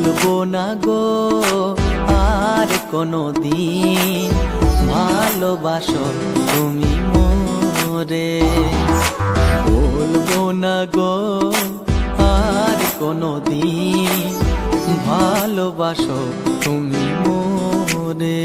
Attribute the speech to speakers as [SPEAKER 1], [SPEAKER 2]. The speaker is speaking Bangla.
[SPEAKER 1] বলবো না গো আর কোনো দিন ভালোবাসো তুমি মোরে। বলবো না গো আর কোনো দিন ভালোবাসো তুমি মোরে।